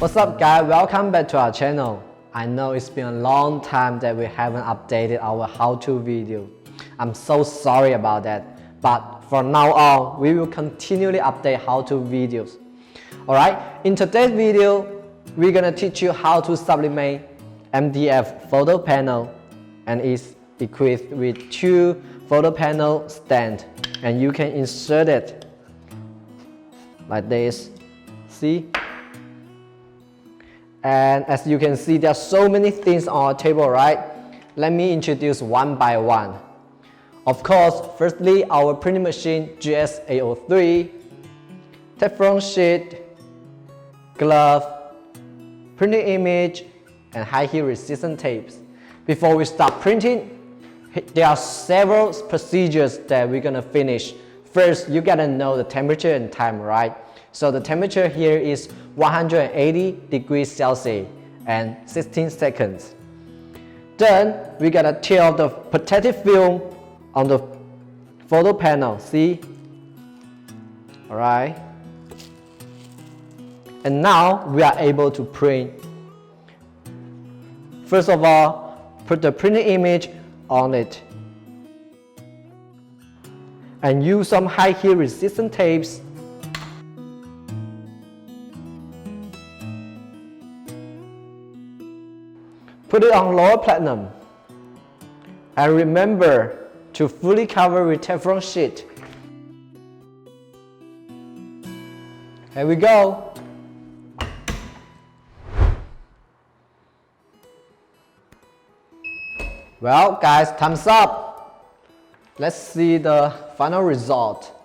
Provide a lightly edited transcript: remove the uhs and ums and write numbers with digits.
What's up guys, welcome back to our channel. I know it's been a long time that we haven't updated our how-to video. I'm so sorry about that, but from now on, we will continually update how-to videos. Alright, in today's video, we're gonna teach you how to sublimate MDF photo panel, and it's equipped with two photo panel stand, and you can insert it like this. See? And as you can see, there are so many things on our table, right? Let me introduce one by one. Of course, firstly, our printing machine GS803, Teflon sheet, glove, printing image, and high heat resistant tapes. Before we start printing, there are several procedures that we're gonna finish. First, you gotta know the temperature and time, right? So the temperature here is 180 degrees Celsius and 16 seconds. Then we gotta tear off the protective film on the photo panel, see? Alright. And now we are able to print. First of all, put the printing image on it. And use some high heat resistant tapes. Put it on lower platinum. And remember to fully cover with Teflon sheet. Here we go. Well guys, thumbs up. Let's see the final result.